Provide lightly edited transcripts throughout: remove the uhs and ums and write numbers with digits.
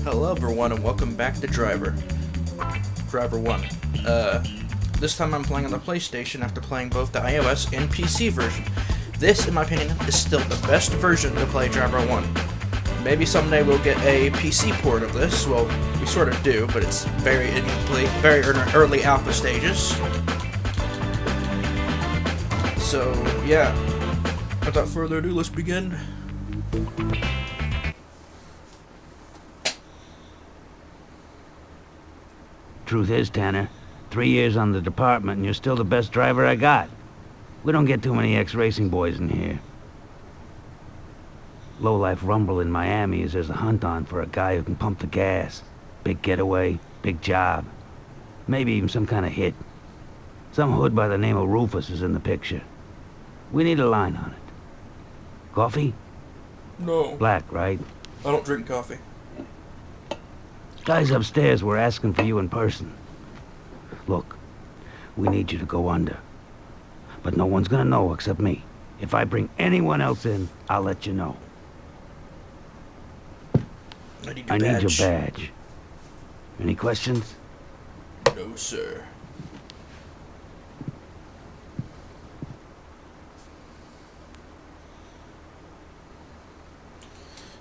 Hello everyone and welcome back to Driver 1. This time I'm playing on the PlayStation after playing both the iOS and PC version. This, in my opinion, is still the best version to play Driver 1. Maybe someday we'll get a PC port of this. Well, we sort of do, but it's very incomplete, very early alpha stages. So, yeah. Without further ado, let's begin. Truth is, Tanner, 3 years on the department and you're still the best driver I got. We don't get too many ex-racing boys in here. Lowlife rumble in Miami is there's a hunt on for a guy who can pump the gas. Big getaway, big job. Maybe even some kind of hit. Some hood by the name of Rufus is in the picture. We need a line on it. Coffee? No. Black, right? I don't drink coffee. Guys upstairs were asking for you in person. Look, we need you to go under. But no one's gonna know except me. If I bring anyone else in, I'll let you know. I need your badge. Any questions? No, sir.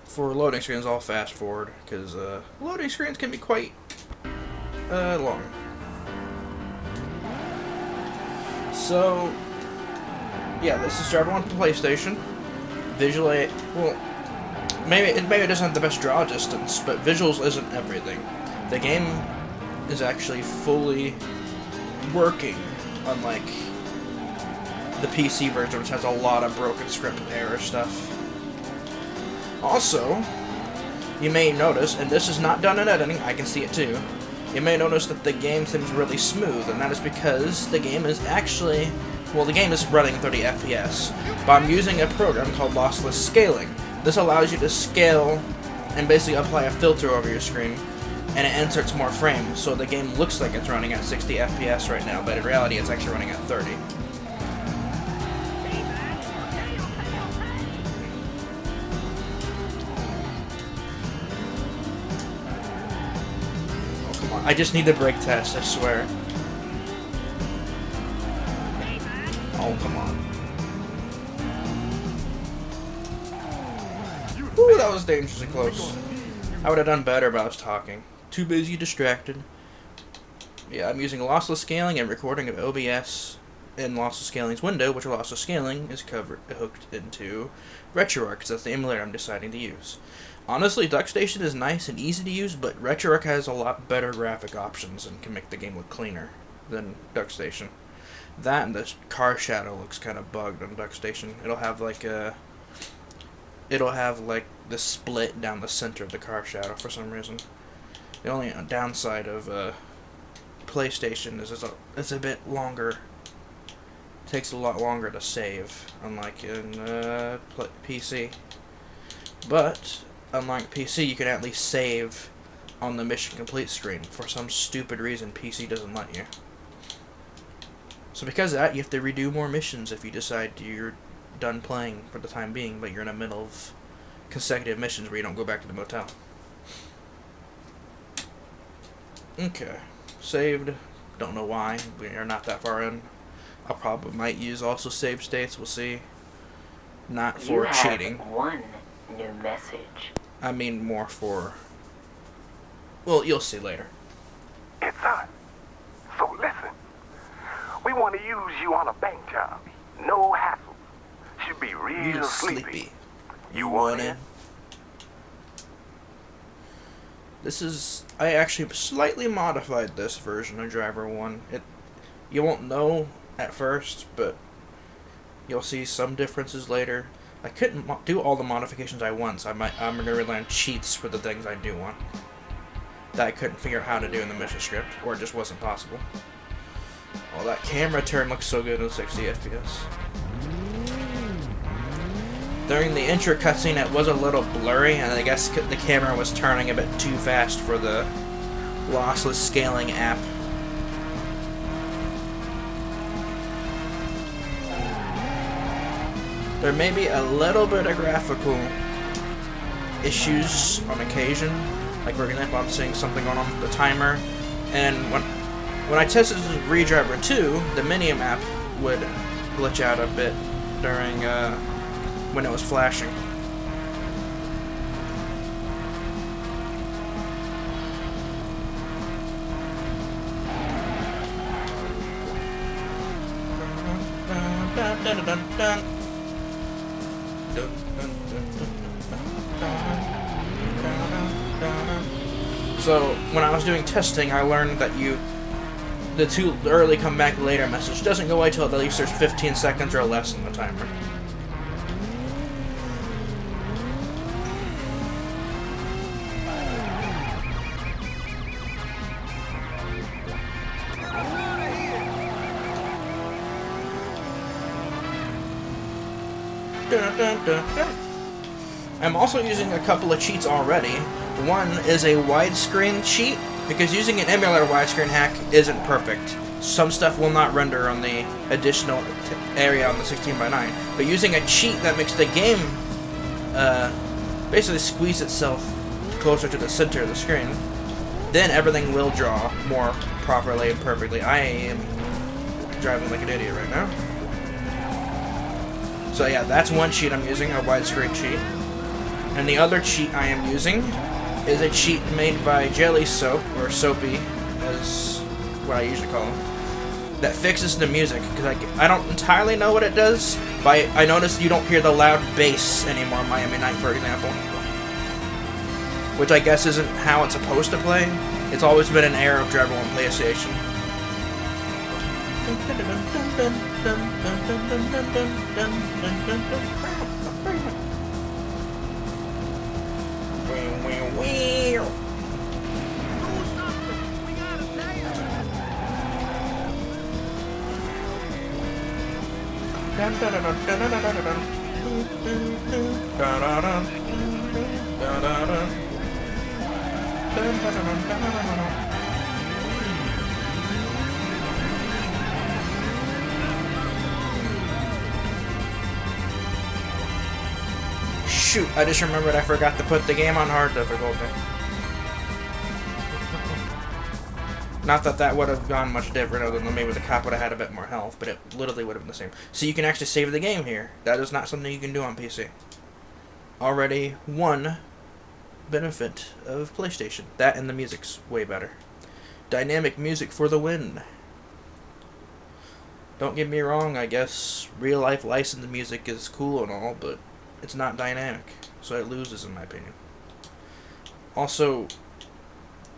For loading screens, I'll fast forward, because loading screens can be quite long. So, yeah, this is Driver 1 for PlayStation. Visually, well, maybe it doesn't have the best draw distance, but visuals isn't everything. The game is actually fully working, unlike the PC version, which has a lot of broken script and error stuff. Also, you may notice, and this is not done in editing, I can see it too, you may notice that the game seems really smooth, and that is because the game is actually, well, the game is running 30 FPS, but I'm using a program called Lossless Scaling. This allows you to scale and basically apply a filter over your screen, and it inserts more frames, so the game looks like it's running at 60 FPS right now, but in reality it's actually running at 30. I just need the brake test, I swear. Oh, come on. Ooh, that was dangerously close. I would have done better, but I was talking. Too busy, distracted. Yeah, I'm using lossless scaling and recording of OBS in lossless scaling's window, which lossless scaling is hooked into RetroArch, because that's the emulator I'm deciding to use. Honestly, DuckStation is nice and easy to use, but RetroArch has a lot better graphic options and can make the game look cleaner than DuckStation. That and the car shadow looks kind of bugged on DuckStation. It'll have like the split down the center of the car shadow for some reason. The only downside of PlayStation is it's a bit longer. It takes a lot longer to save, unlike in PC. But unlike PC, you can at least save on the mission complete screen. For some stupid reason, PC doesn't let you. So because of that, you have to redo more missions if you decide you're done playing for the time being, but you're in the middle of consecutive missions where you don't go back to the motel. Okay. Saved. Don't know why. We are not that far in. I probably might use also save states. We'll see. Not for cheating. One new message. I mean more for... Well, you'll see later. It's us. So listen. We want to use you on a bank job. No hassles. Should be real sleepy. You want in? This is... I actually slightly modified this version of Driver 1. You won't know at first, but you'll see some differences later. I couldn't do all the modifications I want, so I'm going to rely on cheats for the things I do want. That I couldn't figure out how to do in the mission script, or it just wasn't possible. Oh, that camera turn looks so good in 60 FPS. During the intro cutscene, it was a little blurry, and I guess the camera was turning a bit too fast for the lossless scaling app. There may be a little bit of graphical issues on occasion. Like for example, I'm seeing something on the timer, and when I tested Redriver 2, the mini-map would glitch out a bit during when it was flashing. So when I was doing testing, I learned that the too early come back later message doesn't go away till at least there's 15 seconds or less on the timer. I'm also using a couple of cheats already. One is a widescreen cheat, because using an emulator widescreen hack isn't perfect. Some stuff will not render on the additional area on the 16:9, but using a cheat that makes the game basically squeeze itself closer to the center of the screen, then everything will draw more properly and perfectly. I am driving like an idiot right now. So yeah, that's one cheat I'm using, a widescreen cheat. And the other cheat I am using is a cheat made by Jelly Soap, or Soapy, as what I usually call him, that fixes the music. Because I don't entirely know what it does, but I noticed you don't hear the loud bass anymore in Miami Night, for example. Which I guess isn't how it's supposed to play. It's always been an error of Driver 1 PlayStation. Shoot, I just remembered I forgot to put the game on hard difficulty. Not that that would have gone much different, other than maybe the cop would have had a bit more health, but it literally would have been the same. So you can actually save the game here. That is not something you can do on PC. Already one benefit of PlayStation. That and the music's way better. Dynamic music for the win. Don't get me wrong, I guess real-life licensed music is cool and all, but it's not dynamic, so it loses in my opinion. Also,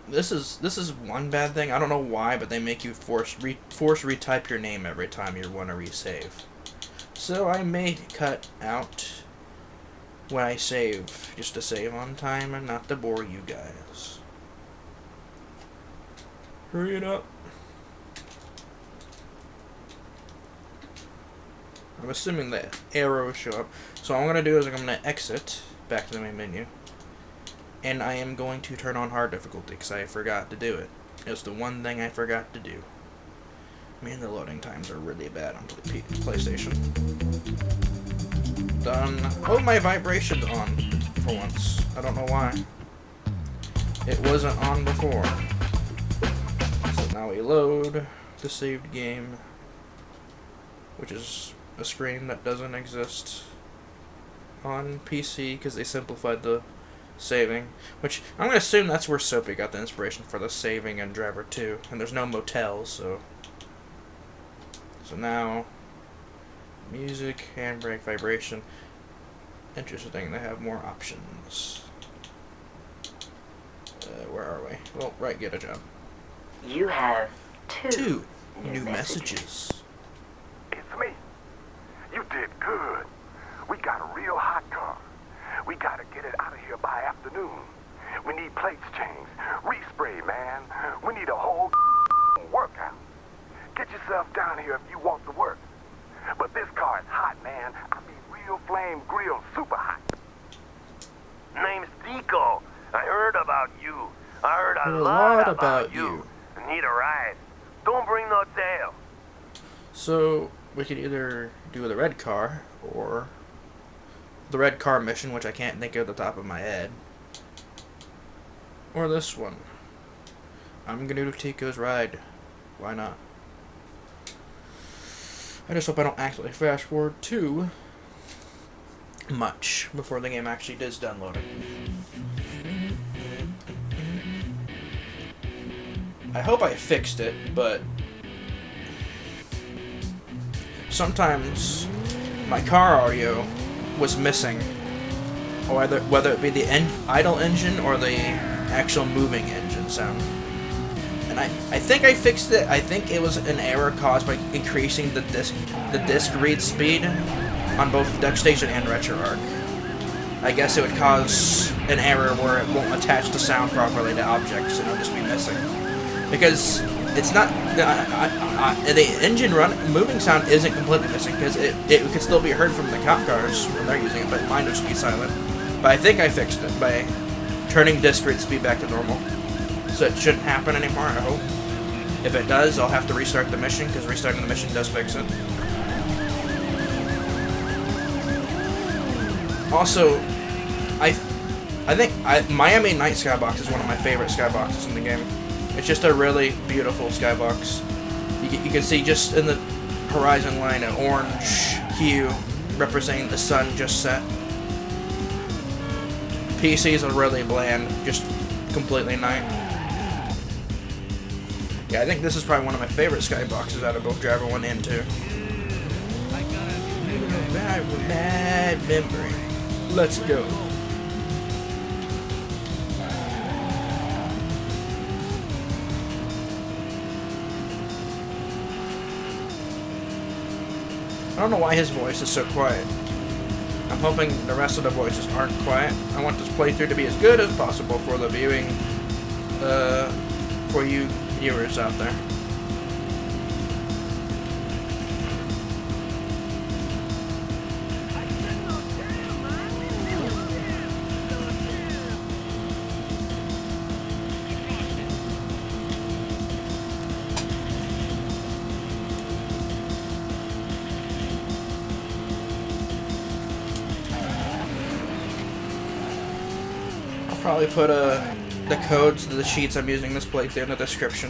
this is one bad thing. I don't know why, but they make you force retype your name every time you want to resave. So I may cut out when I save, just to save on time and not to bore you guys. Hurry it up. I'm assuming the arrows show up. So what I'm going to do is I'm going to exit back to the main menu. And I am going to turn on hard difficulty because I forgot to do it. It's the one thing I forgot to do. Man, the loading times are really bad on PlayStation. Done. Oh, my vibration's on for once. I don't know why. It wasn't on before. So now we load the saved game, which is a screen that doesn't exist on PC because they simplified the saving, which I'm going to assume that's where Soapy got the inspiration for the saving in Driver 2, and there's no motels, so now music, handbrake, vibration. Interesting, they have more options. Where are we? Well, right, get a job. You have two new messages. It's me. You did good. We got a real hot car. We gotta get it out of here by afternoon. We need plates changed, respray, man. We need a whole workout. Get yourself down here if you want to work. But this car is hot, man. I mean, real flame grill, super hot. Name's Ticco. I heard about you. I heard a lot lot about about you. Need a ride. Don't bring no tail. So we could either do the red car or the red car mission, which I can't think of the top of my head. Or this one. I'm gonna do Ticco's ride. Why not? I just hope I don't accidentally fast forward too much before the game actually does download it. I hope I fixed it, but sometimes my car audio was missing, or whether it be the idle engine or the actual moving engine sound. And I think I fixed it. I think it was an error caused by increasing the disc read speed on both DuckStation and RetroArch. I guess it would cause an error where it won't attach the sound properly to objects and it'll just be missing. Because it's not the engine moving sound isn't completely missing, because it could still be heard from the cop cars when they're using it, but mine would just be silent. But I think I fixed it by turning disc read speed back to normal. So it shouldn't happen anymore, I hope. If it does, I'll have to restart the mission, because restarting the mission does fix it. Also, I think Miami Night Skybox is one of my favorite skyboxes in the game. It's just a really beautiful skybox. You can see just in the horizon line an orange hue representing the sun just set. PCs are really bland, just completely night. Yeah, I think this is probably one of my favorite skyboxes out of both Driver 1 and 2. Bad memory. Let's go. I don't know why his voice is so quiet. I'm hoping the rest of the voices aren't quiet. I want this playthrough to be as good as possible for the viewing, for you viewers out there. Probably put the codes to the sheets I'm using this playthrough in the description.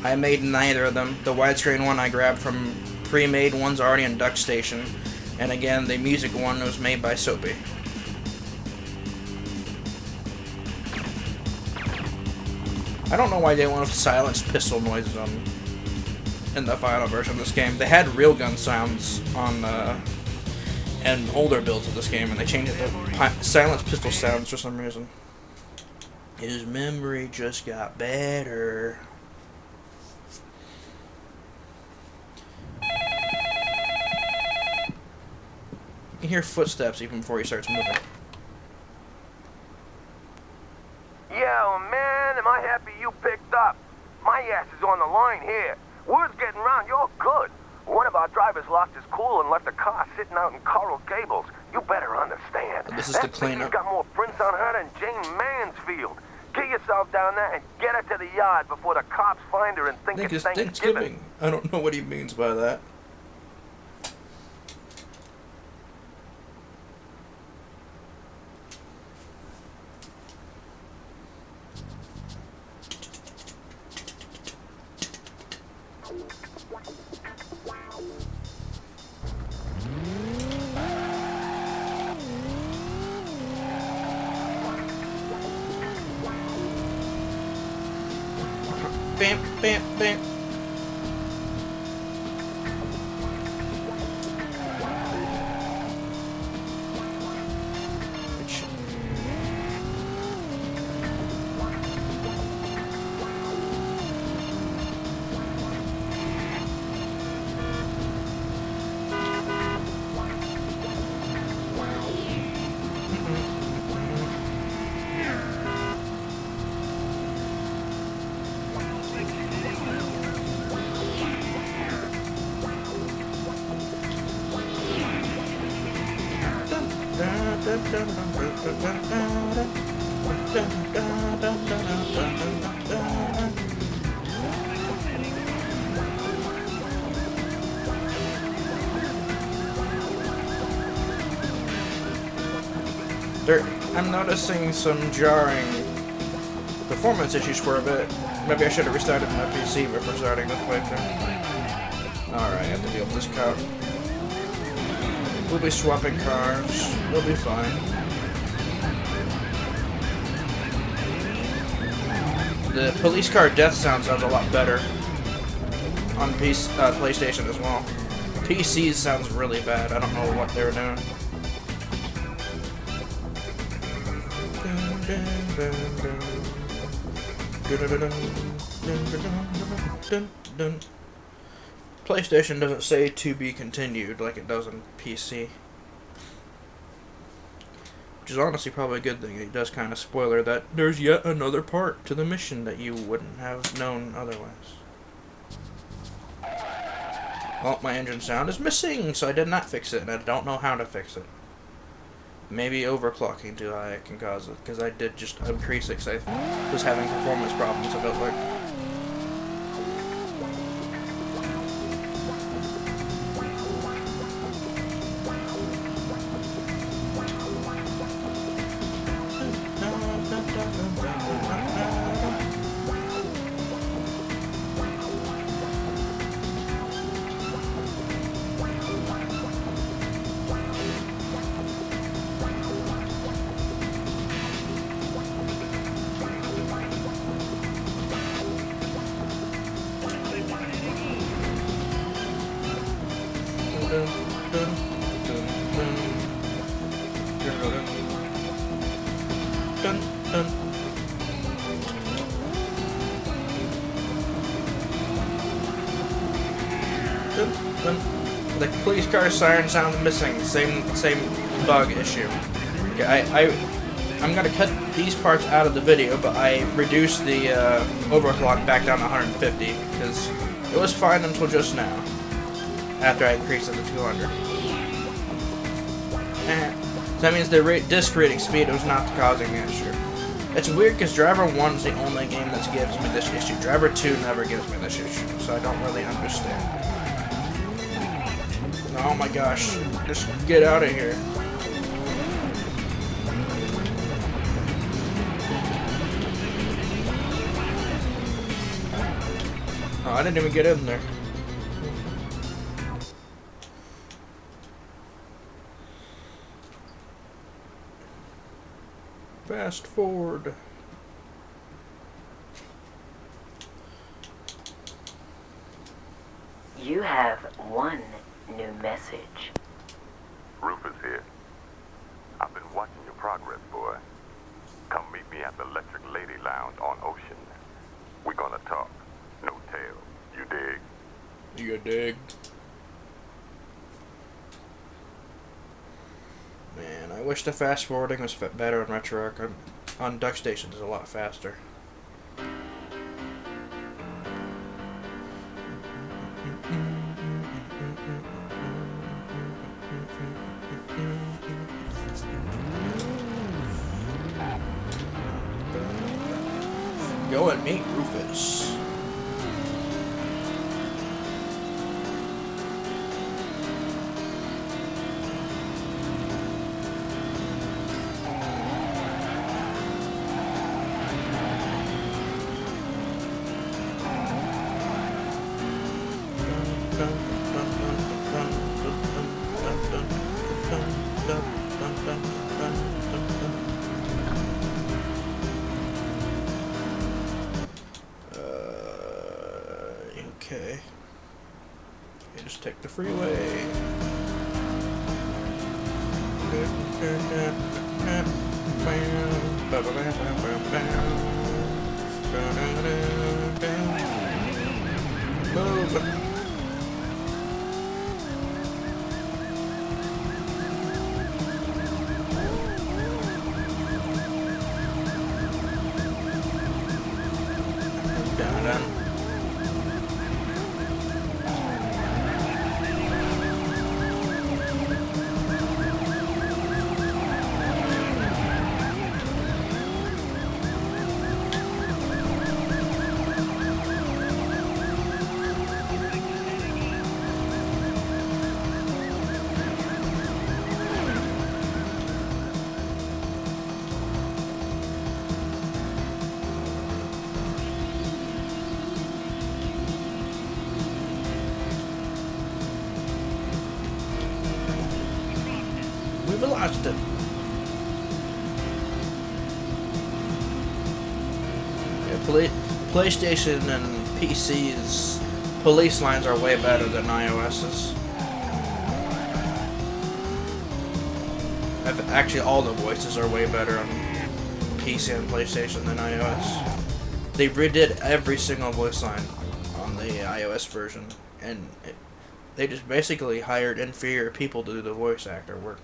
I made neither of them. The widescreen one I grabbed from pre-made ones already in DuckStation, and again the music one was made by Soapy. I don't know why they want to silence pistol noises in the final version of this game. They had real gun sounds on and older builds of this game, and they changed it to silence pistol sounds for some reason. His memory just got better. You can hear footsteps even before he starts moving. Yeah, man, am I happy you picked up. My ass is on the line here. Word's getting around, you're good. One of our drivers lost his cool and left the car sitting out in Coral Gables. You better understand. This is the that cleanup. got more prints on her than Jane Mansfield. Get yourself down there and get her to the yard before the cops find her and think it's Thanksgiving. I don't know what he means by that. Bam, bam, bam. I'm noticing some jarring performance issues for a bit. Maybe I should have restarted my PC before starting this playthrough. Alright, I have to deal with this cop. We'll be swapping cars. We'll be fine. The police car death sound sounds a lot better on PlayStation as well. PC sounds really bad. I don't know what they were doing. PlayStation doesn't say to be continued like it does on PC. Which is honestly probably a good thing. It does kind of spoiler that there's yet another part to the mission that you wouldn't have known otherwise. Well, my engine sound is missing, so I did not fix it, and I don't know how to fix it. Maybe overclocking too high can cause it, because I did just increase it because I was having performance problems, I felt like. The police car siren sounds missing. Same bug issue. Okay, I'm gonna cut these parts out of the video, but I reduced the overclock back down to 150 because it was fine until just now. After I increased it to 200. So that means the disc reading speed was not causing the issue. It's weird because Driver 1 is the only game that gives me this issue. Driver 2 never gives me this issue, so I don't really understand. Oh my gosh, just get out of here. Oh, I didn't even get in there. Fast forward. You have one new message. Rufus here. I've been watching your progress, boy. Come meet me at the Electric Lady Lounge on Ocean. We're gonna talk. No tail. You dig? You dig? Man, I wish the fast forwarding was better on RetroArch. On Duck Station, it's a lot faster. Go and meet Rufus. Okay. You just take the freeway. Move. velocity. Yeah, PlayStation and PC's police lines are way better than iOS's. Actually, all the voices are way better on PC and PlayStation than iOS. They redid every single voice line on the iOS version, and they just basically hired inferior people to do the voice actor work.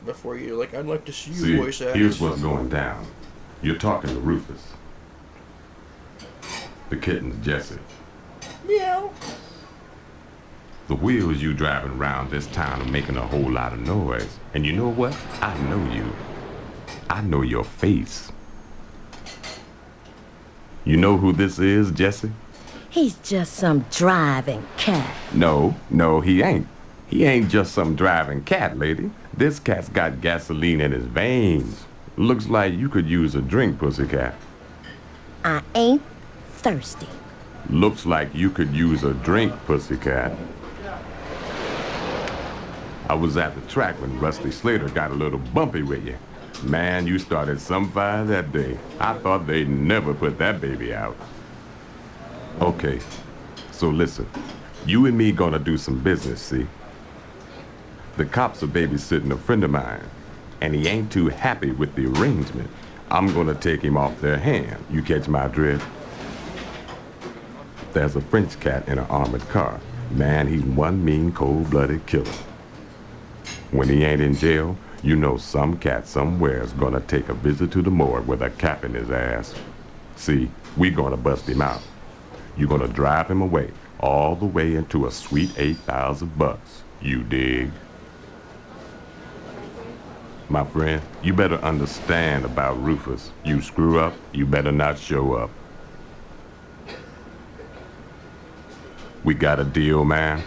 Before you're like, I'd like to see you voice act. Here's what's going down. You're talking to Rufus. The kitten's Jesse. Meow. The wheels you driving around this town are making a whole lot of noise. And you know what? I know you. I know your face. You know who this is, Jesse? He's just some driving cat. No, he ain't. He ain't just some driving cat, lady. This cat's got gasoline in his veins. Looks like you could use a drink, pussycat. I ain't thirsty. Looks like you could use a drink, pussycat. I was at the track when Rusty Slater got a little bumpy with you. Man, you started some fire that day. I thought they'd never put that baby out. Okay, so listen. You and me gonna do some business, see? The cops are babysitting a friend of mine, and he ain't too happy with the arrangement. I'm gonna take him off their hand. You catch my drift? There's a French cat in an armored car. Man, he's one mean, cold-blooded killer. When he ain't in jail, you know some cat somewhere is gonna take a visit to the morgue with a cap in his ass. See, we gonna bust him out. You gonna drive him away, all the way into a sweet $8,000. You dig? My friend, you better understand about Rufus. You screw up, you better not show up. We got a deal, man?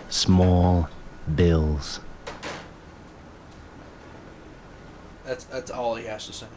Small bills. That's all he has to say.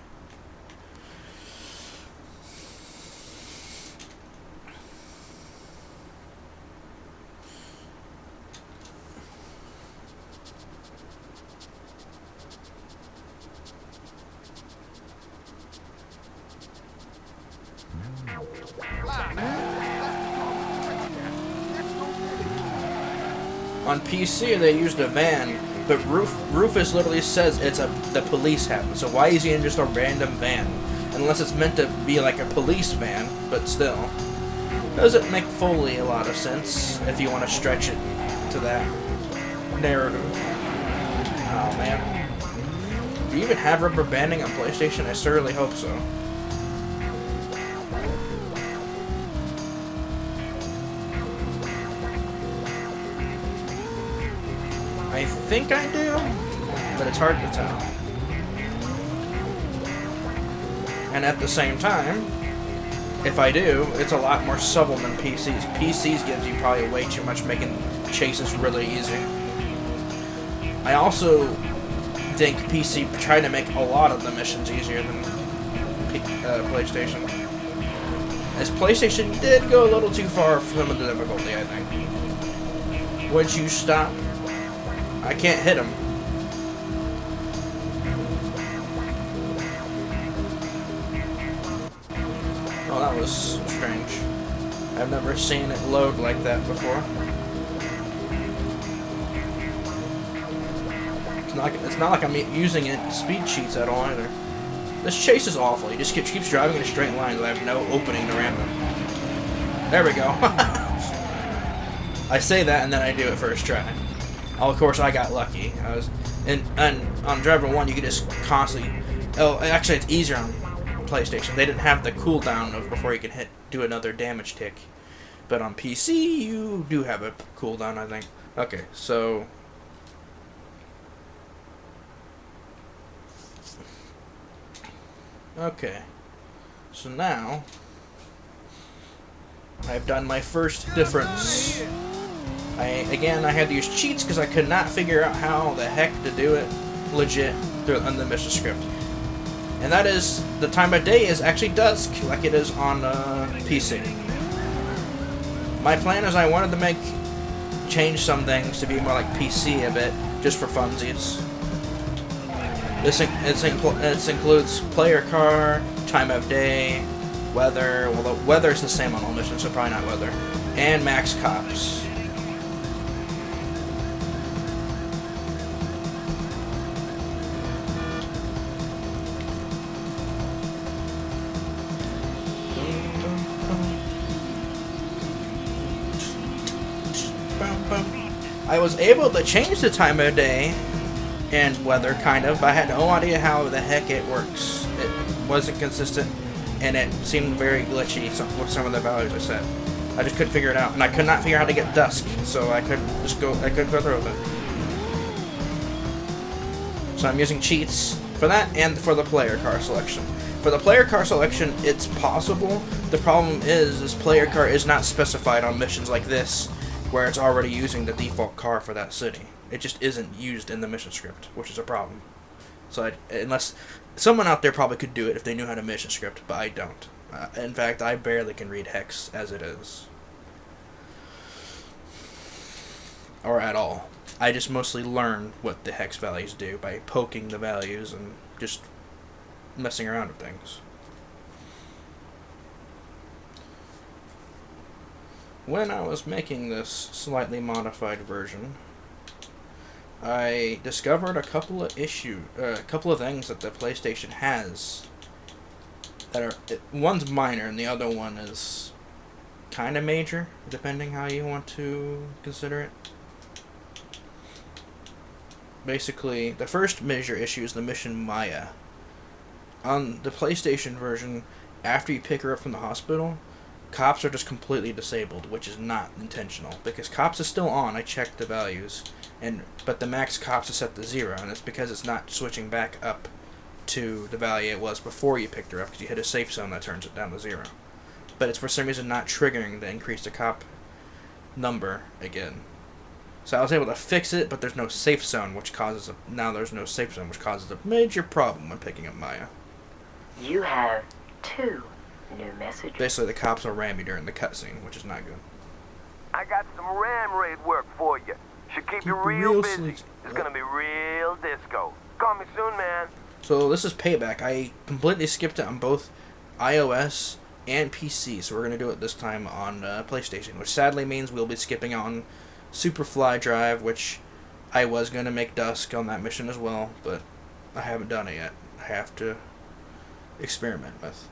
On PC, they used a van, but Rufus literally says it's the police happened. So why is he in just a random van? Unless it's meant to be like a police van, but still. Doesn't make fully a lot of sense if you want to stretch it to that narrative. Oh man. Do you even have rubber banding on PlayStation? I certainly hope so. I think I do, but it's hard to tell. And at the same time, if I do, it's a lot more subtle than PC's. PC's gives you probably way too much, making chases really easy. I also think PC tried to make a lot of the missions easier than PlayStation. As PlayStation did go a little too far for some of the difficulty, I think. Once you stop, I can't hit him. Oh, that was strange. I've never seen it load like that before. It's not like I'm using it speed cheats at all either. This chase is awful. He just keeps driving in a straight line and I have no opening to ram him. There we go. I say that and then I do it first try. Oh, of course, I got lucky. And on Driver 1, you could just constantly... Oh, actually, it's easier on PlayStation. They didn't have the cooldown of before you can do another damage tick. But on PC, you do have a cooldown, I think. Okay, so... Okay. So now... I've done my first difference. Again, I had to use cheats because I could not figure out how the heck to do it legit on the mission script. And that is, the time of day is actually dusk, like it is on PC. My plan is I wanted to change some things to be more like PC a bit, just for funsies. This includes player car, time of day, weather. Well, the weather's the same on all missions, so probably not weather. And max cops. I was able to change the time of day and weather, kind of, but I had no idea how the heck it works. It wasn't consistent, and it seemed very glitchy with some of the values I set. I just couldn't figure it out, and I could not figure out how to get Dusk, so I couldn't go through with it. So I'm using cheats for that and for the player car selection. For the player car selection, it's possible. The problem is this player car is not specified on missions like this, where it's already using the default car for that city. It just isn't used in the mission script, which is a problem. So unless someone out there probably could do it if they knew how to mission script, but I don't. In fact, I barely can read hex as it is. Or at all. I just mostly learn what the hex values do by poking the values and just messing around with things. When I was making this slightly modified version, I discovered a couple of things that the PlayStation has that are, one's minor and the other one is kind of major, depending how you want to consider it. Basically, the first major issue is the mission Maya. On the PlayStation version, after you pick her up from the hospital, cops are just completely disabled, which is not intentional, because cops is still on. I checked the values, but the max cops is set to 0, and it's because it's not switching back up to the value it was before you picked her up, because you hit a safe zone that turns it down to 0. But it's for some reason not triggering the increase the cop number again. So I was able to fix it, but there's no safe zone, which causes a major problem when picking up Maya. You have 2 new messages. Basically, the cops will ram you during the cutscene, which is not good. I got some ram raid work for you. Should keep you real busy. It's gonna be real disco. Call me soon, man. So this is Payback. I completely skipped it on both iOS and PC, so we're gonna do it this time on PlayStation, which sadly means we'll be skipping on Superfly Drive, which I was gonna make Dusk on that mission as well, but I haven't done it yet. I have to experiment with.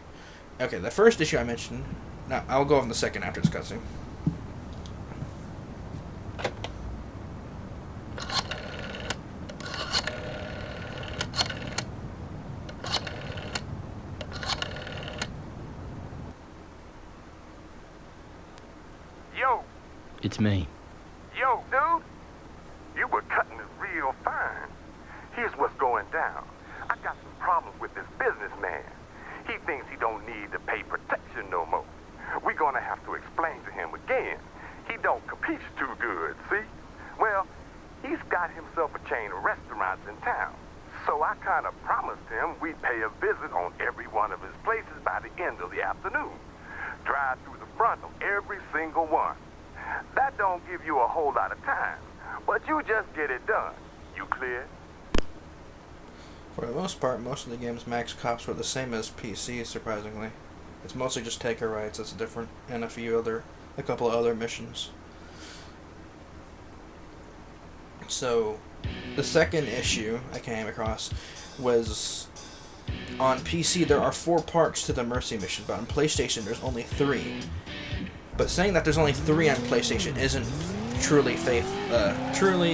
Okay, the first issue I mentioned. Now I'll go on the second after discussing. Yo, It's me. Yo, dude, you were cutting it real fine. Here's what's going down. I got some problems with this businessman. He thinks he don't need to pay protection no more. We're gonna have to explain to him again. He don't compete too good, see? Well, he's got himself a chain of restaurants in town. So I kind of promised him we'd pay a visit on every one of his places by the end of the afternoon. Drive through the front of every single one. That don't give you a whole lot of time, but you just get it done. You clear? For the most part, most of the game's max cops were the same as PC, surprisingly. It's mostly just taker rides that's different, and a couple of other missions. So, the second issue I came across was, on PC there are 4 parts to the Mercy mission, but on PlayStation there's only 3. But saying that there's only 3 on PlayStation isn't truly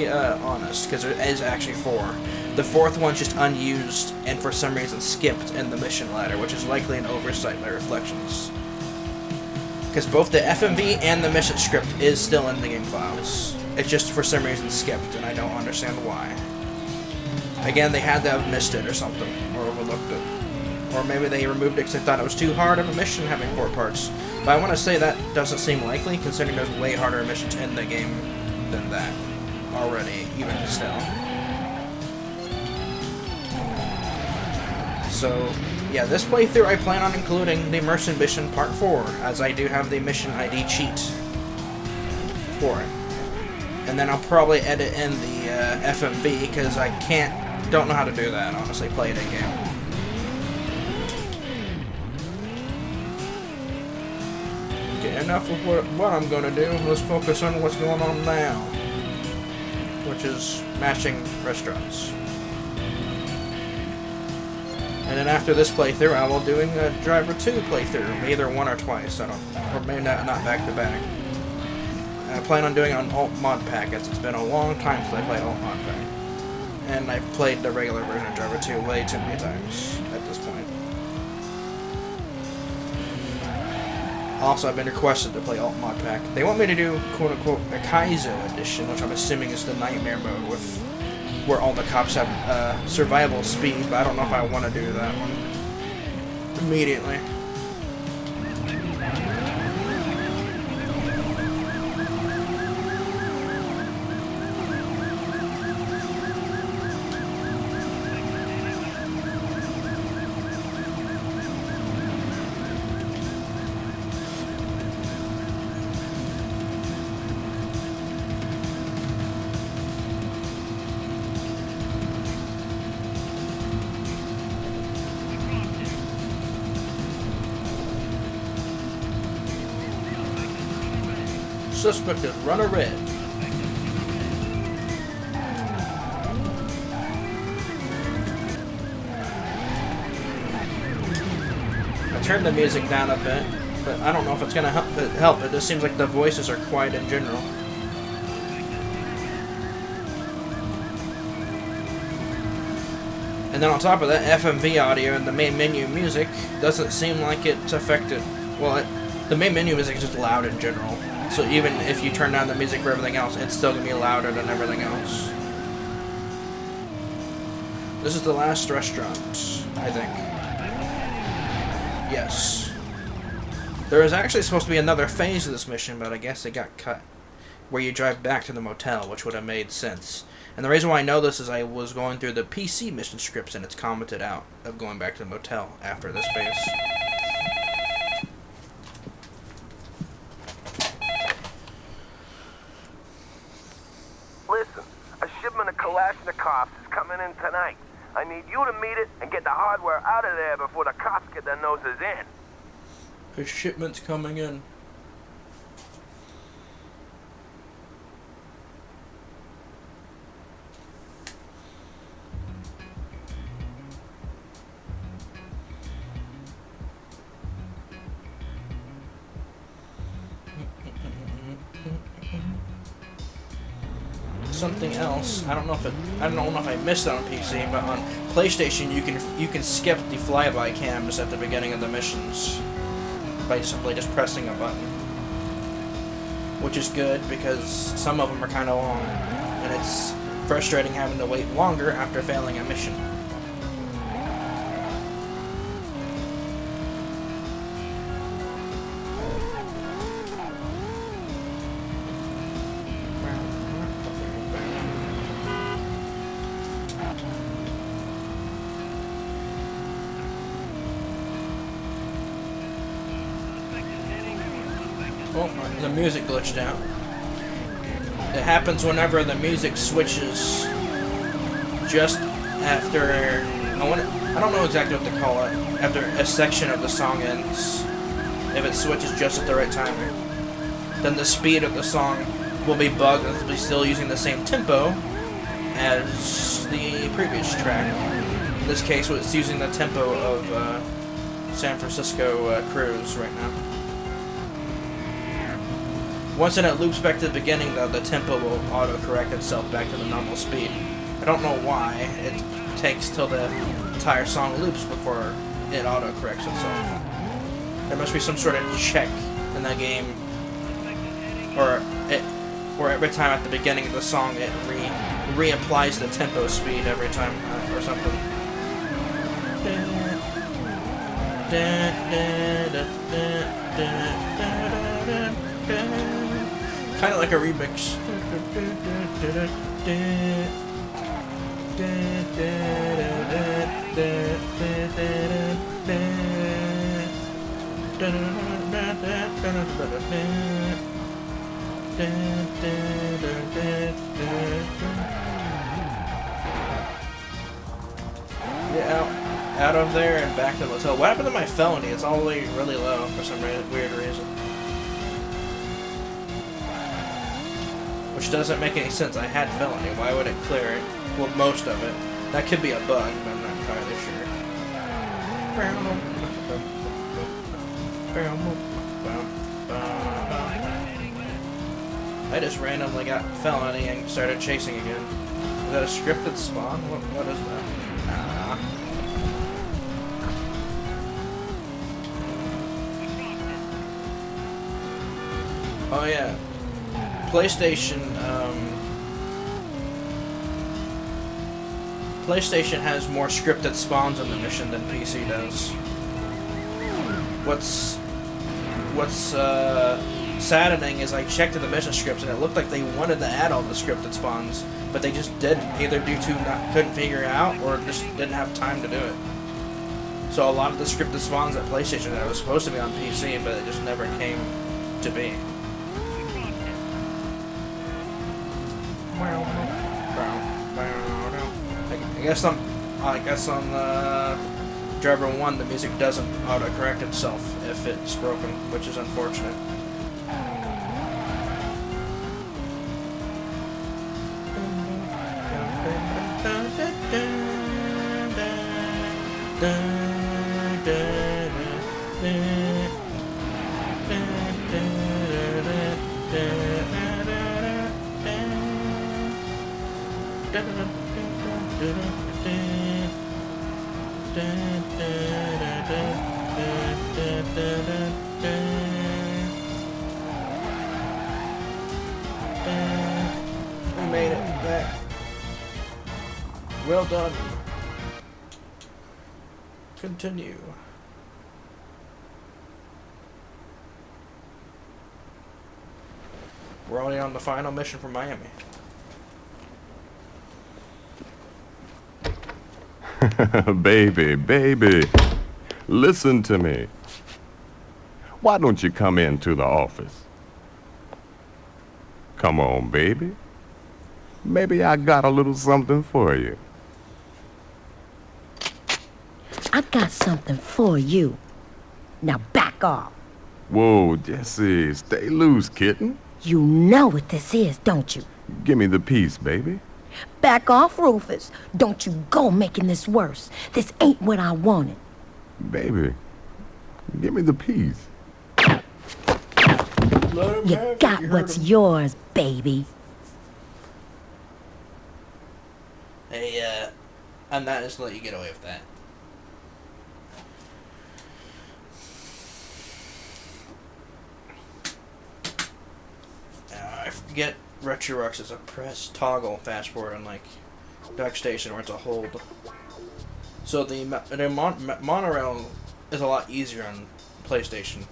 honest, because there is actually 4. The 4th one's just unused and for some reason skipped in the mission ladder, which is likely an oversight by Reflections. Because both the FMV and the mission script is still in the game files. It's just for some reason skipped, and I don't understand why. Again, they had to have missed it or something, or overlooked it. Or maybe they removed it because they thought it was too hard of a mission having 4 parts. But I want to say that doesn't seem likely, considering there's way harder missions in the game than that already, even still. So, yeah, this playthrough I plan on including the Immersion Mission Part 4, as I do have the Mission ID cheat. for it. And then I'll probably edit in the FMV, because I don't know how to do that, honestly, play it in game. Okay, enough of what I'm going to do. Let's focus on what's going on now, which is mashing restaurants. And then after this playthrough, I will doing a Driver 2 playthrough, either one or twice, or maybe not back to back. I plan on doing it on alt mod packets. It's been a long time since I played alt mod pack. And I've played the regular version of Driver 2 way too many times at this point. Also, I've been requested to play alt mod pack. They want me to do quote unquote a Kaizo edition, which I'm assuming is the nightmare mode with where all the cops have survival speed, but I don't know if I want to do that one immediately. Suspect is runner red. I turned the music down a bit, but I don't know if it's gonna help. It just seems like the voices are quiet in general. And then on top of that, FMV audio and the main menu music doesn't seem like it's affected. Well, the main menu music is just loud in general. So even if you turn down the music for everything else, it's still going to be louder than everything else. This is the last restaurant, I think. Yes. There is actually supposed to be another phase of this mission, but I guess it got cut. Where you drive back to the motel, which would have made sense. And the reason why I know this is I was going through the PC mission scripts, and it's commented out of going back to the motel after this phase. Listen, a shipment of Kalashnikovs is coming in tonight. I need you to meet it and get the hardware out of there before the cops get their noses in. A shipment's coming in. Something else. I don't know if I missed it on PC, but on PlayStation you can skip the flyby cams at the beginning of the missions by simply just pressing a button, which is good because some of them are kind of long, and it's frustrating having to wait longer after failing a mission. Oh, the music glitched out. It happens whenever the music switches just after... I don't know exactly what to call it. After a section of the song ends. If it switches just at the right time, then the speed of the song will be bugged and it'll be still using the same tempo as the previous track. In this case, it's using the tempo of San Francisco Cruise right now. Once it loops back to the beginning, though, the tempo will auto-correct itself back to the normal speed. I don't know why. It takes till the entire song loops before it auto-corrects itself. There must be some sort of check in the game, or every time at the beginning of the song it reapplies the tempo speed every time, or something. Kind of like a remix. Yeah, out of there and back to the hotel. What happened to my felony? It's all the way really low for some weird reason. Which doesn't make any sense. I had felony. Why would it clear it? Well, most of it. That could be a bug, but I'm not entirely sure. I just randomly got felony and started chasing again. Is that a scripted spawn? What is that? Nah. Oh yeah. PlayStation has more scripted spawns in the mission than PC does. What's saddening is I checked in the mission scripts and it looked like they wanted to add all the scripted spawns, but they just didn't, either due to couldn't figure it out or just didn't have time to do it. So a lot of the scripted spawns at PlayStation that was supposed to be on PC, but it just never came to be. I guess on Driver 1 the music doesn't auto-correct itself if it's broken, which is unfortunate. We made it back. Well done. Continue. We're already on the final mission for Miami. Baby, listen to me. Why don't you come into the office? Come on, baby. Maybe I got a little something for you. I got something for you. Now back off. Whoa, Jesse, stay loose, kitten. You know what this is, don't you? Give me the piece, baby. Back off, Rufus. Don't you go making this worse. This ain't what I wanted. Baby, give me the piece. You got what's yours, baby. Hey, I'm not just gonna let you get away with that. I forget RetroRux is a press toggle fast forward on like Duck Station where it's a hold. So the monorail is a lot easier on PlayStation.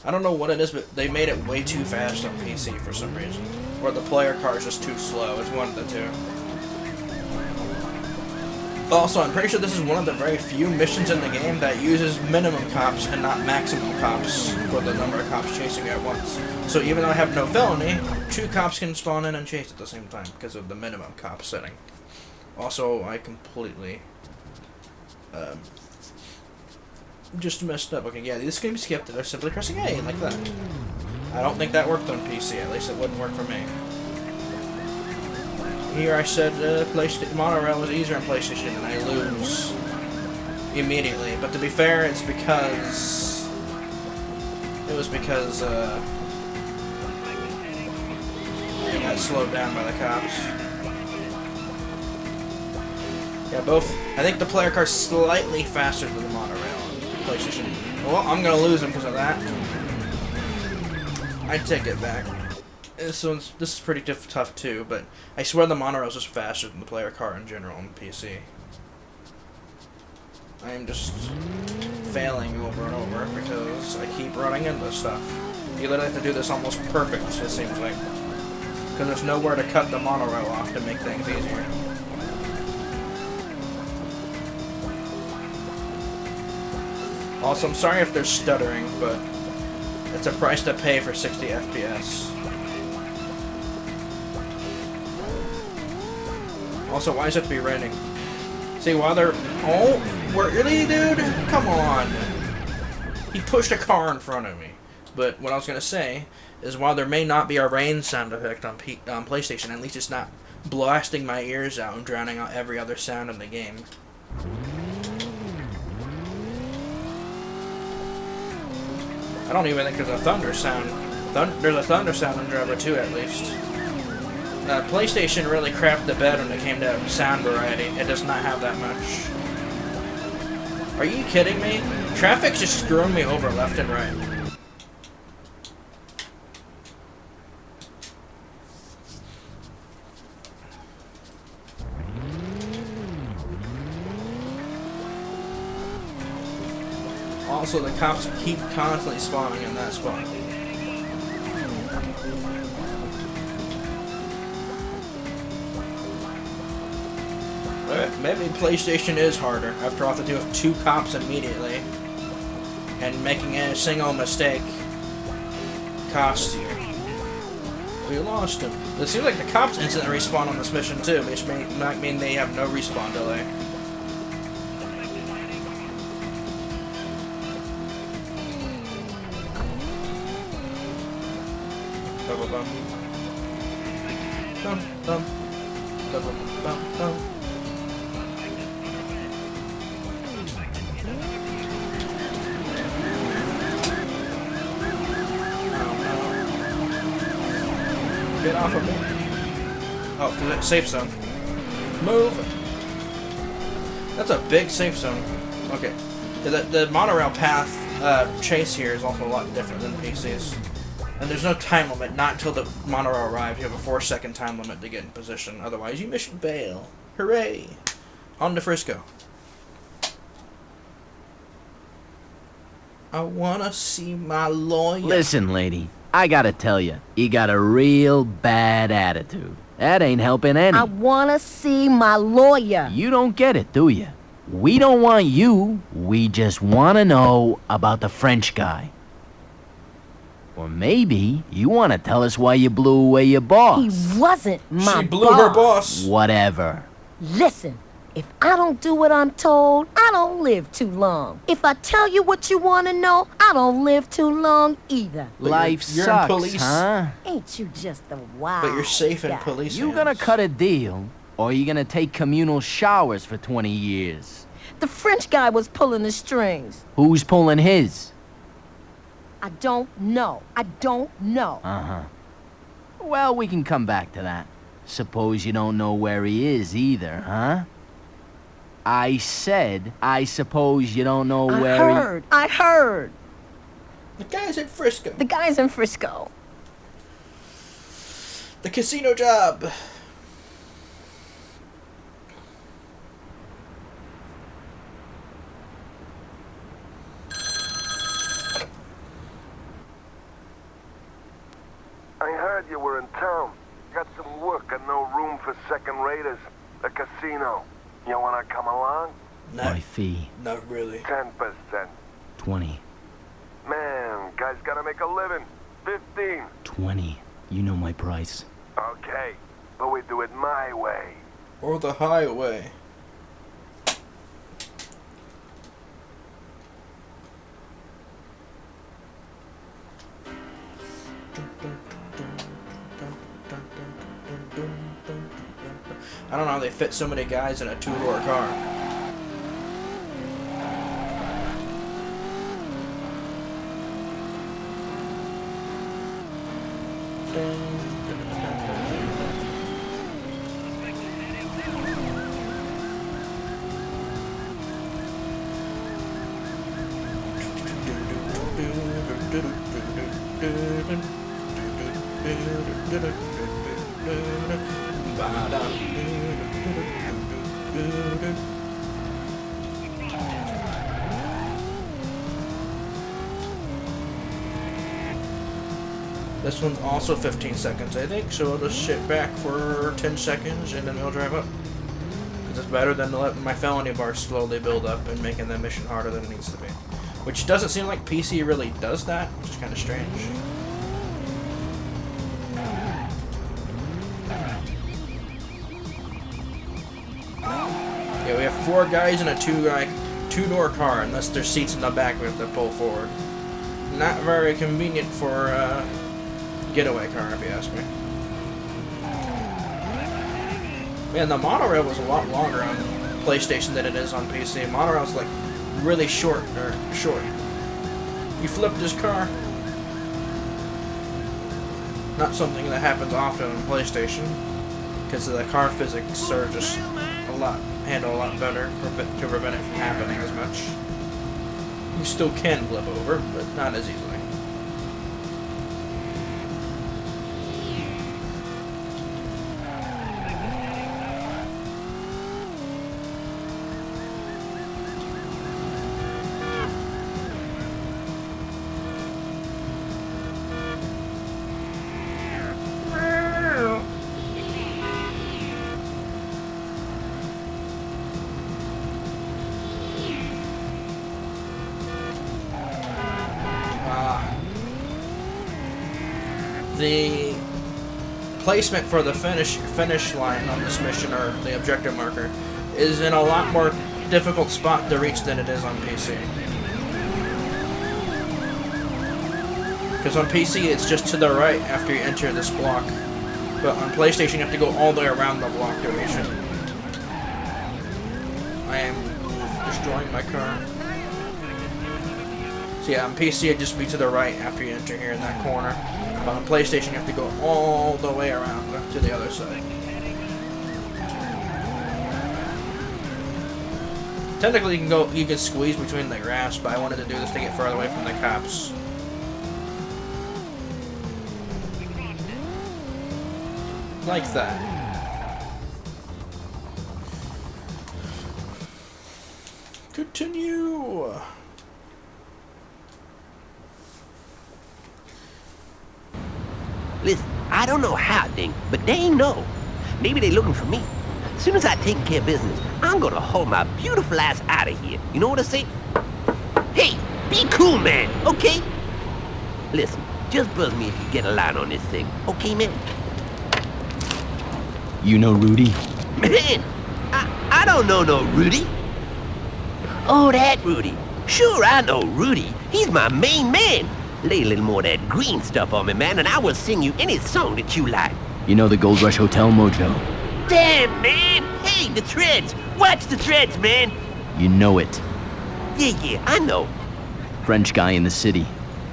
I don't know what it is, but they made it way too fast on PC for some reason. Or the player car is just too slow. It's one of the two. Also, I'm pretty sure this is one of the very few missions in the game that uses minimum cops and not maximum cops for the number of cops chasing you at once. So even though I have no felony, 2 cops can spawn in and chase at the same time because of the minimum cop setting. Also, I completely just messed up. Okay, yeah, this can be skipped. They're simply pressing A like that. I don't think that worked on PC. At least it wouldn't work for me. Here I said monorail was easier on PlayStation and I lose immediately. But to be fair, it's because it got slowed down by the cops. Yeah, both. I think the player car's slightly faster than the monorail on PlayStation. Well, I'm gonna lose him because of that. I take it back. This is pretty tough too, but I swear the monorail's just faster than the player car in general on PC. I am just failing over and over because I keep running into stuff. You literally have to do this almost perfect, it seems like. Because there's nowhere to cut the monorail off to make things easier. Also, I'm sorry if there's stuttering, but it's a price to pay for 60 FPS. Also, why does it have to be raining? See, while they're... Oh, really, dude? Come on. He pushed a car in front of me. But what I was going to say is while there may not be a rain sound effect on PlayStation, at least it's not blasting my ears out and drowning out every other sound in the game. I don't even think there's a thunder sound. There's a thunder sound in Driver 2 at least. PlayStation really crapped the bed when it came to sound variety. It does not have that much. Are you kidding me? Traffic's just screwing me over left and right. Also, the cops keep constantly spawning in that spot. Maybe PlayStation is harder. After all, I have to deal with 2 cops immediately. And making a single mistake costs you. We lost him. It seems like the cops instantly respawn on this mission too, which might mean they have no respawn delay. Bum bum bum bum bum bum. Get off of me. Oh, to the safe zone. Move. That's a big safe zone. Okay. The monorail path chase here is also a lot different than PCs. And there's no time limit. Not until the monorail arrives. You have a 4-second time limit to get in position. Otherwise, you mission fail. Hooray! On to Frisco. I wanna see my lawyer. Listen, lady. I gotta tell you, you got a real bad attitude. That ain't helping any. I wanna see my lawyer. You don't get it, do you? We don't want you. We just want to know about the French guy. Or maybe you want to tell us why you blew away your boss. He wasn't my boss. She blew her boss. Whatever. Listen, if I don't do what I'm told, I don't live too long. If I tell you what you want to know, I don't live too long either. But Life you're sucks, in police. huh? Ain't you just a wild But you're safe in guy? police You hands. gonna cut a deal, or you gonna take communal showers for 20 years? The French guy was pulling the strings. Who's pulling his? I don't know. I don't know. Uh-huh. Well, we can come back to that. Suppose you don't know where he is either, huh? I said, I suppose you don't know where I heard. The guy's in Frisco. The guy's in Frisco. The casino job. I heard you were in town. Got some work and no room for second raters. The casino. You wanna come along? My fee, Not really. 10%. 20. Man, guys gotta make a living. 15. 20. You know my price. Okay, but we do it my way. Or the highway. I don't know how they fit so many guys in a 2-door car. This one's also 15 seconds, I think, so I'll just sit back for 10 seconds and then we'll drive up. Because it's better than letting my felony bar slowly build up and making the mission harder than it needs to be. Which doesn't seem like PC really does that, which is kind of strange. 4 guys in a two-door car, unless there's seats in the back we have to pull forward. Not very convenient for a getaway car, if you ask me. Man, the monorail was a lot longer on PlayStation than it is on PC. Monorail's like really short. You flipped this car. Not something that happens often on PlayStation, because the car physics are just handle a lot better to prevent it from happening as much. You still can flip over, but not as easily. The placement for the finish line on this mission, or the objective marker, is in a lot more difficult spot to reach than it is on PC. Because on PC it's just to the right after you enter this block, but on PlayStation you have to go all the way around the block to reach it. I am destroying my car. So yeah, on PC it'd just be to the right after you enter here in that corner. But on PlayStation you have to go all the way around to the other side. Technically you can squeeze between the grass, but I wanted to do this to get further away from the cops. Like that. Continue. Listen, I don't know how, Dink, but they ain't know. Maybe they looking for me. As soon as I take care of business, I'm gonna haul my beautiful ass out of here. You know what I say? Hey, be cool, man, okay? Listen, just buzz me if you get a line on this thing, okay, man? You know Rudy? Man, I don't know no Rudy. Oh, that Rudy. Sure, I know Rudy. He's my main man. Lay a little more of that green stuff on me, man, and I will sing you any song that you like. You know the Gold Rush Hotel, Mojo? Damn, man! Hey, the threads! Watch the threads, man! You know it. Yeah, I know. French guy in the city.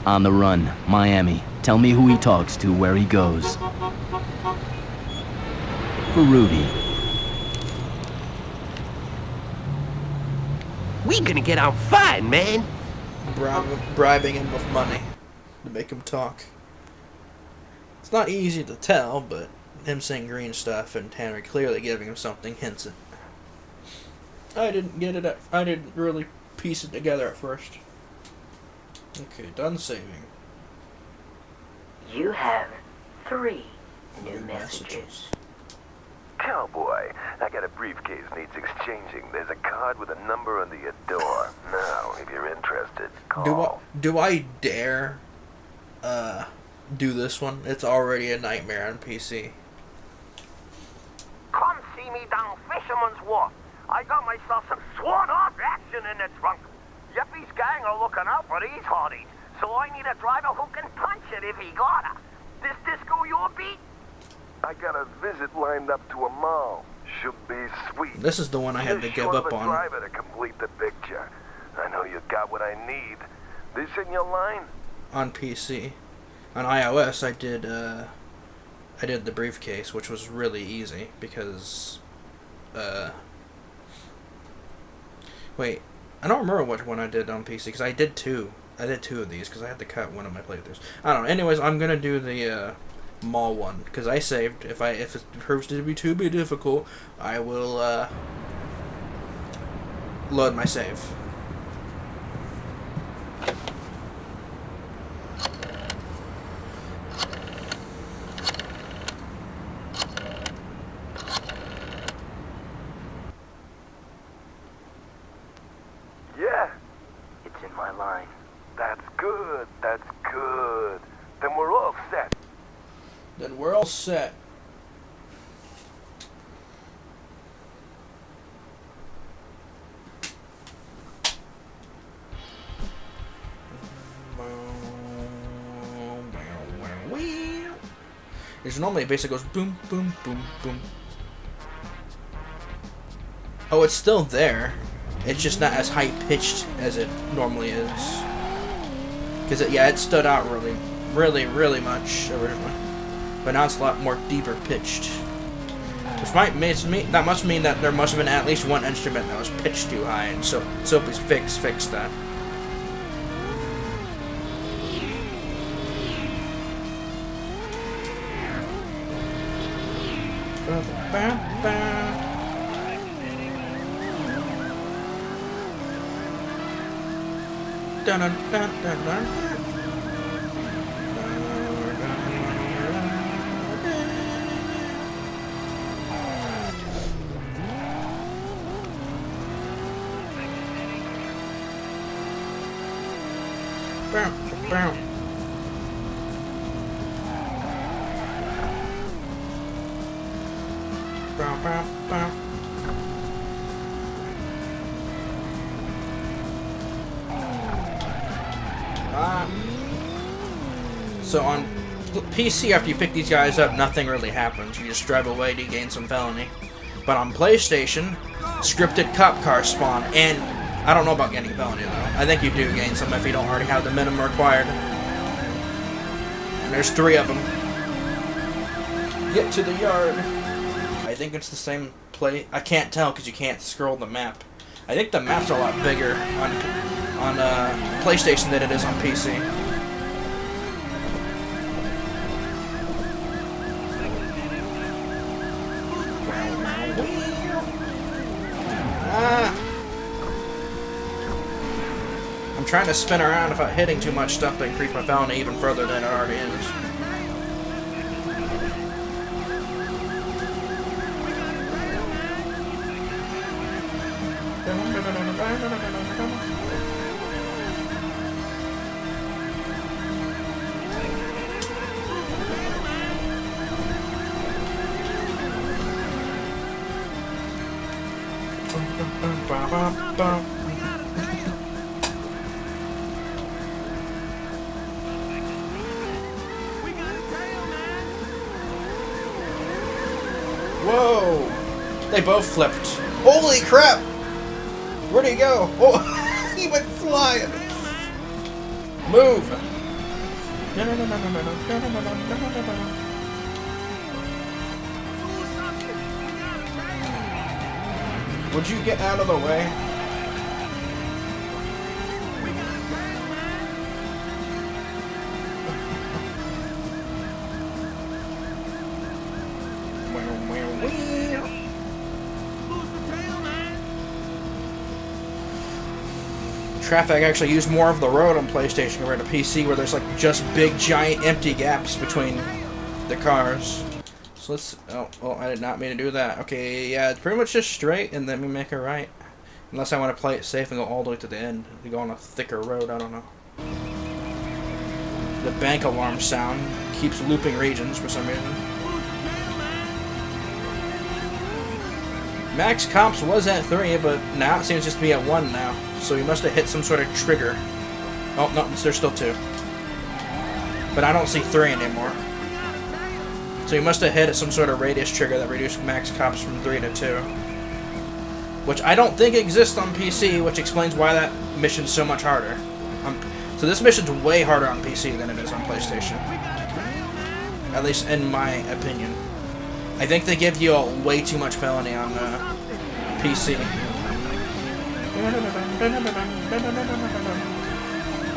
On the run. Miami. Tell me who he talks to, where he goes. For Rudy. We gonna get out fine, man. Bribing him with money to make him talk. It's not easy to tell, but him saying green stuff and Tanner clearly giving him something hints it. I didn't get it. I didn't really piece it together at first. Okay, done saving. You have 3 new messages. Cowboy, I got a briefcase needs exchanging. There's a card with a number under your door. Now, if you're interested, call. Do I dare do this one? It's already a nightmare on PC. Come see me down Fisherman's Wharf. I got myself some sworn-off action in the trunk. Yuppie's gang are looking out for these hardies, so I need a driver who can punch it if he gotta. This disco your beat? I got a visit lined up to a mall. Should be sweet. This is the one I had to give up on. Driver to complete the picture. I know you got what I need. This in your line? On PC. On iOS, I did the briefcase, which was really easy because, wait, I don't remember which one I did on PC because I did 2. I did 2 of these because I had to cut one of my playthroughs. I don't know. Anyways, I'm gonna do the mall one because I saved. If it proves to be too difficult, I will load my save. Yeah. It's in my line. That's good. That's good. Then we're all set. Then we're all set. Because normally it basically goes boom, boom, boom, boom. Oh, it's still there. It's just not as high pitched as it normally is. Because it stood out really, really, really much originally. But now it's a lot more deeper pitched. Which that must mean that there must have been at least one instrument that was pitched too high, and so please fix that. Dun, dun, dun, dun, dun. Bow, bow. Bow, bow, bow. So on PC, after you pick these guys up, nothing really happens. You just drive away to gain some felony. But on PlayStation, scripted cop cars spawn, and I don't know about getting felony though. I think you do gain some if you don't already have the minimum required. And there's 3 of them. Get to the yard. I think it's the same play. I can't tell because you can't scroll the map. I think the map's a lot bigger on PlayStation than it is on PC. I'm trying to spin around without hitting too much stuff to increase my felony even further than it already is. Whoa! They both flipped. Holy crap! Where'd he go? Oh, he went flying! Move! Would you get out of the way? Traffic actually used more of the road on PlayStation compared to PC, where there's like just big giant empty gaps between the cars. So let's oh I did not mean to do that. Okay, yeah, it's pretty much just straight and then we make a right. Unless I want to play it safe and go all the way to the end. To go on a thicker road, I don't know. The bank alarm sound keeps looping regions for some reason. Max Comps was at 3, but now it seems just to be at 1 now. So he must have hit some sort of trigger. Oh, no, there's still 2. But I don't see 3 anymore. So he must have hit some sort of radius trigger that reduced Max Comps from 3 to 2. Which I don't think exists on PC, which explains why that mission's so much harder. So this mission's way harder on PC than it is on PlayStation. At least in my opinion. I think they give you way too much felony on PC.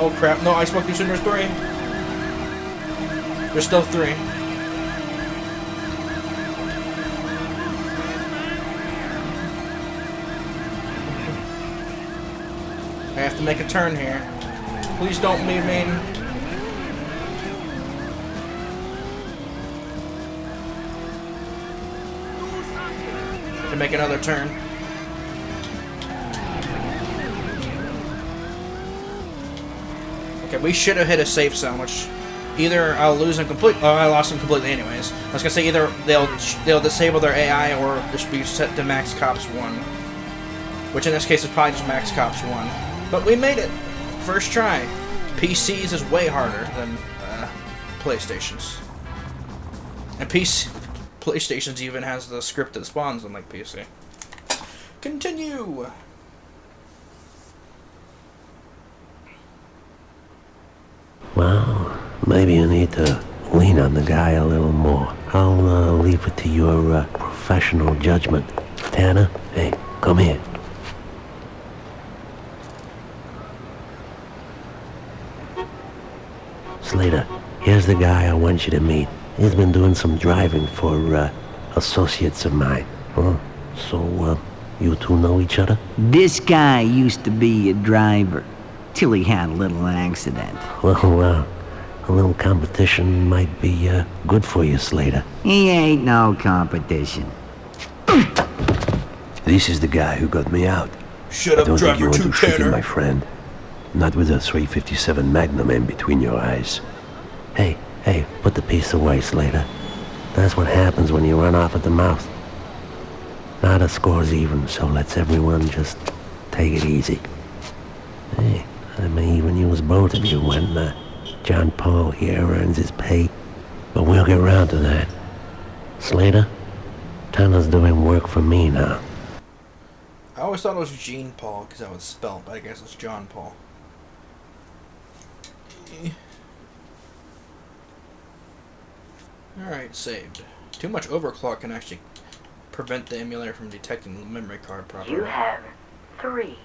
Oh crap, no, I spoke too soon, there's 3. There's still 3. I have to make a turn here. Please don't be mean. To make another turn. Okay, we should have hit a safe zone, which either I'll lose him completely. Oh, I lost him completely anyways. I was gonna say either they'll disable their AI or just be set to Max Cops 1, which in this case is probably just Max Cops 1. But we made it, first try. PCs is way harder than PlayStations, And PlayStation's even has the script that spawns unlike PC. Continue! Well, maybe you need to lean on the guy a little more. I'll leave it to your professional judgment. Tanner, hey, come here. Slater, here's the guy I want you to meet. He's been doing some driving for associates of mine. Huh? So, you two know each other? This guy used to be a driver, till he had a little accident. Well, a little competition might be good for you, Slater. He ain't no competition. This is the guy who got me out. Shut I up, don't think you driver want two to shoot him, Tanner. my friend. Not with a 357 Magnum in between your eyes. Hey, put the piece away, Slater. That's what happens when you run off at the mouth. Now the score's even, so let's everyone just take it easy. Hey, I may even use both of you when John Paul here earns his pay. But we'll get round to that. Slater, Tanner's doing work for me now. I always thought it was Jean Paul, because that was spelled, but I guess it's John Paul. Alright, saved. Too much overclock can actually prevent the emulator from detecting the memory card properly. You have 3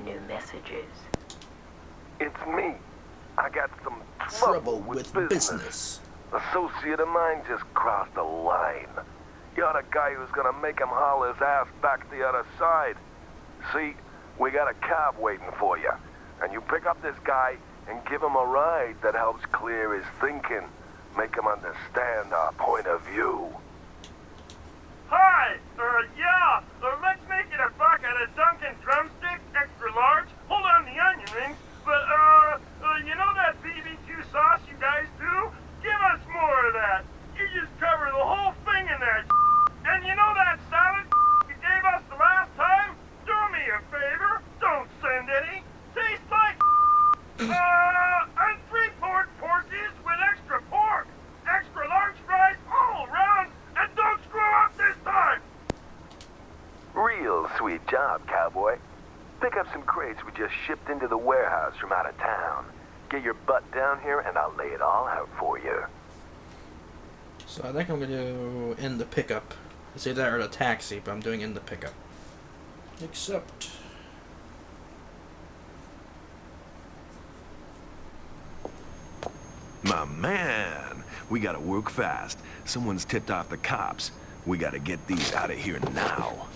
new messages. It's me. I got some Trouble with business. Associate of mine just crossed a line. You're the guy who's gonna make him haul his ass back the other side. See, we got a cab waiting for you. And you pick up this guy and give him a ride that helps clear his thinking. Make him understand our point of view. Hi! Yeah! Let's make it a bucket of Dunkin' drumsticks, extra large. Hold on the onion rings. But, you know that BBQ sauce you guys do? Give us more of that. You just cover the whole thing in that. And you know that salad you gave us the last time? Do me a favor. Don't send any. Tastes like and 3 pork porkies with extra pork. Extra large fries all around. And don't screw up this time. Real sweet job, cowboy. Pick up some crates we just shipped into the warehouse from out of town. Get your butt down here and I'll lay it all out for you. So I think I'm going to do in the pickup. It's either that or the taxi, but I'm doing in the pickup. Except... My man, we gotta work fast. Someone's tipped off the cops. We gotta get these out of here now.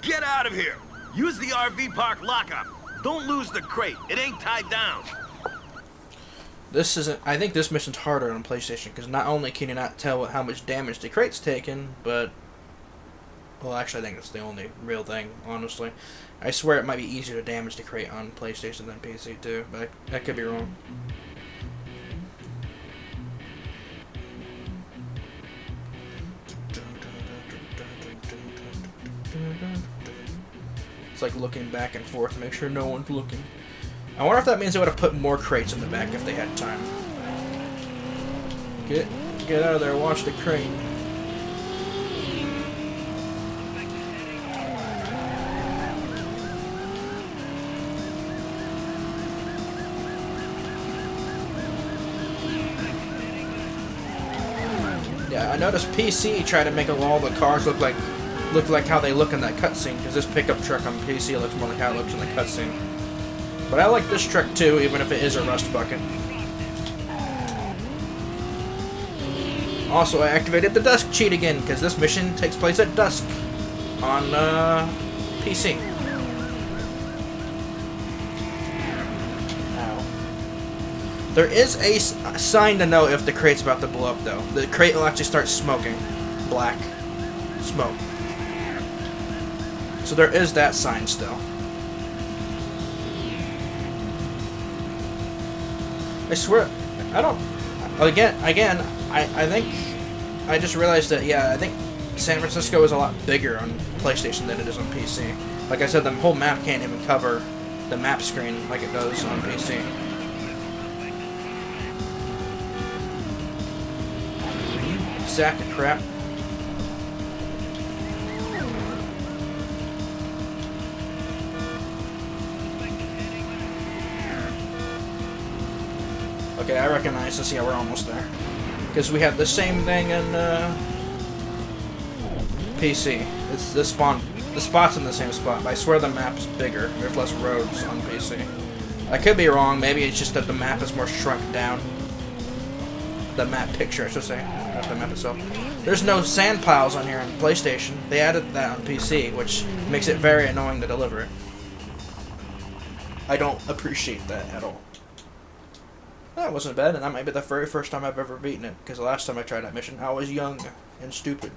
Get out of here! Use the RV park lockup. Don't lose the crate. It ain't tied down. This isn't... I think this mission's harder on PlayStation, because not only can you not tell how much damage the crate's taken, but... Well, actually, I think that's the only real thing, honestly. I swear it might be easier to damage the crate on PlayStation than PC, too, but I could be wrong. It's like looking back and forth to make sure no one's looking. I wonder if that means they would have put more crates in the back if they had time. Get out of there, watch the crane. Yeah, I noticed PC tried to make all the cars look like how they look in that cutscene, because this pickup truck on PC looks more like how it looks in the cutscene. But I like this truck too, even if it is a rust bucket. Also, I activated the Dusk cheat again, because this mission takes place at dusk on PC. Ow. There is a sign to know if the crate's about to blow up, though. The crate will actually start smoking. Black smoke. So there is that sign still. I swear, I don't... Again, I think... I just realized that, yeah, I think San Francisco is a lot bigger on PlayStation than it is on PC. Like I said, the whole map can't even cover the map screen like it does on PC. sack of crap. Okay, I recognize this. Yeah, we're almost there. Because we have the same thing in PC. It's the spawn. The spot's in the same spot, but I swear the map's bigger. There's less roads on PC. I could be wrong. Maybe it's just that the map is more shrunk down. The map picture, I should say, not the map itself. There's no sand piles on here on PlayStation. They added that on PC, which makes it very annoying to deliver it. I don't appreciate that at all. That wasn't bad, and that might be the very first time I've ever beaten it, because the last time I tried that mission, I was young and stupid.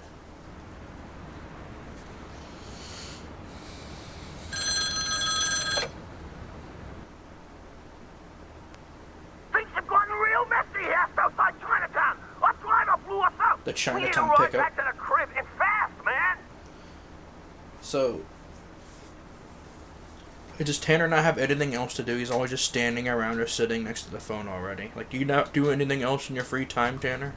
Things have gotten real messy here outside Chinatown. Our driver blew us out. The Chinatown we need to ride pickup. back to the crib and fast, man. So, does Tanner not have anything else to do? He's always just standing around or sitting next to the phone already. Like, do you not do anything else in your free time, Tanner?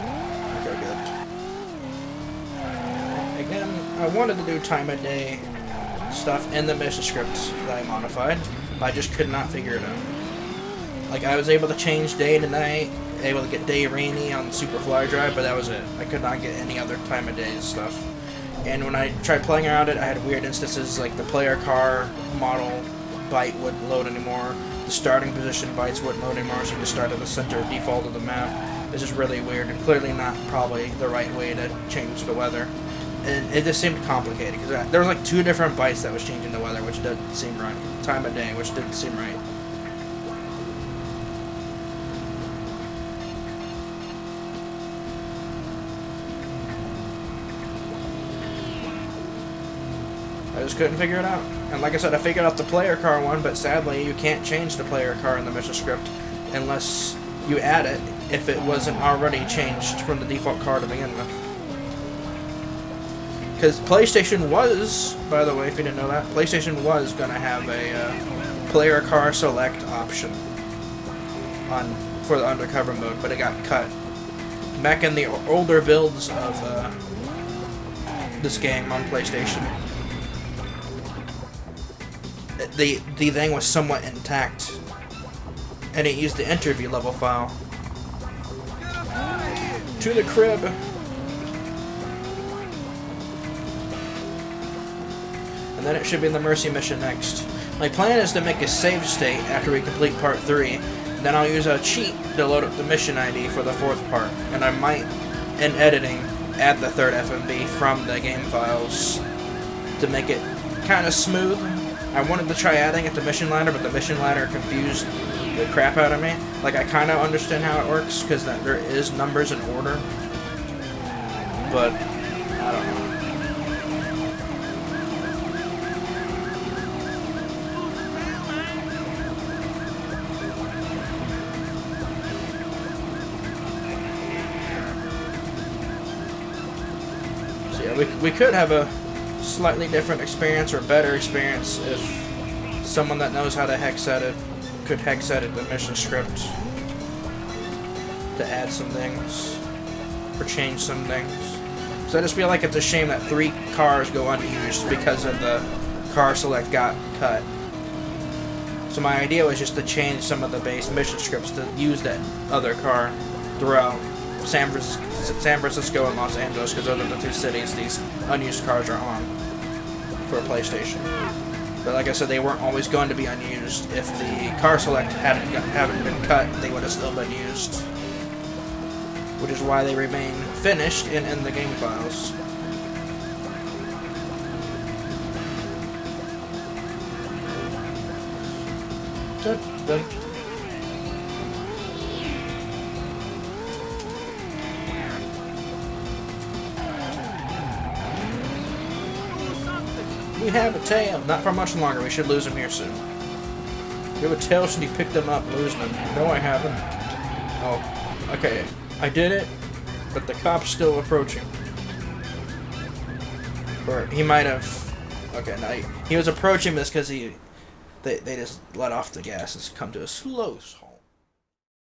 Okay, good. Again, I wanted to do time of day stuff in the mission scripts that I modified, but I just could not figure it out. Like, I was able to change day to night, able to get day rainy on Superfly Drive, but that was it. I could not get any other time of day stuff. And when I tried playing around it, I had weird instances like the player car model byte wouldn't load anymore, the starting position bytes wouldn't load anymore, so you just start at the center default of the map. It's just really weird and clearly not probably the right way to change the weather. And it just seemed complicated, because there was like 2 different bytes that was changing the weather, which didn't seem right. Time of day, which didn't seem right. I just couldn't figure it out. And like I said, I figured out the player car one, but sadly you can't change the player car in the mission script unless you add it if it wasn't already changed from the default car to begin with. Because PlayStation was, by the way, if you didn't know that, PlayStation was going to have a player car select option for the undercover mode, but it got cut. Back in the older builds of this game on PlayStation, the thing was somewhat intact, and it used the interview level file. To the crib. And then it should be the Mercy mission next. My plan is to make a save state after we complete part 3. Then I'll use a cheat to load up the mission ID for the 4th part. And I might, in editing, add the 3rd FMV from the game files to make it kind of smooth. I wanted to try adding it to Mission Ladder, but the Mission Ladder confused the crap out of me. Like, I kind of understand how it works, because there is numbers in order. But, I don't know. So yeah, we could have a slightly different experience or better experience if someone that knows how to hex edit could hex edit the mission script to add some things or change some things. So I just feel like it's a shame that 3 cars go unused because of the car select got cut. So my idea was just to change some of the base mission scripts to use that other car throughout San Francisco and Los Angeles, because those are the 2 cities these unused cars are on for PlayStation. But like I said, they weren't always going to be unused. If the car select hadn't been cut, they would have still been used. Which is why they remain finished and in the game files. We have a tail. Not for much longer. We should lose him here soon. We have a tail since you picked him up, losing him. No, I haven't. Oh, okay. I did it, but the cop's still approaching. Or he might have... Okay, no, he was approaching this because they just let off the gas and come to a slow halt.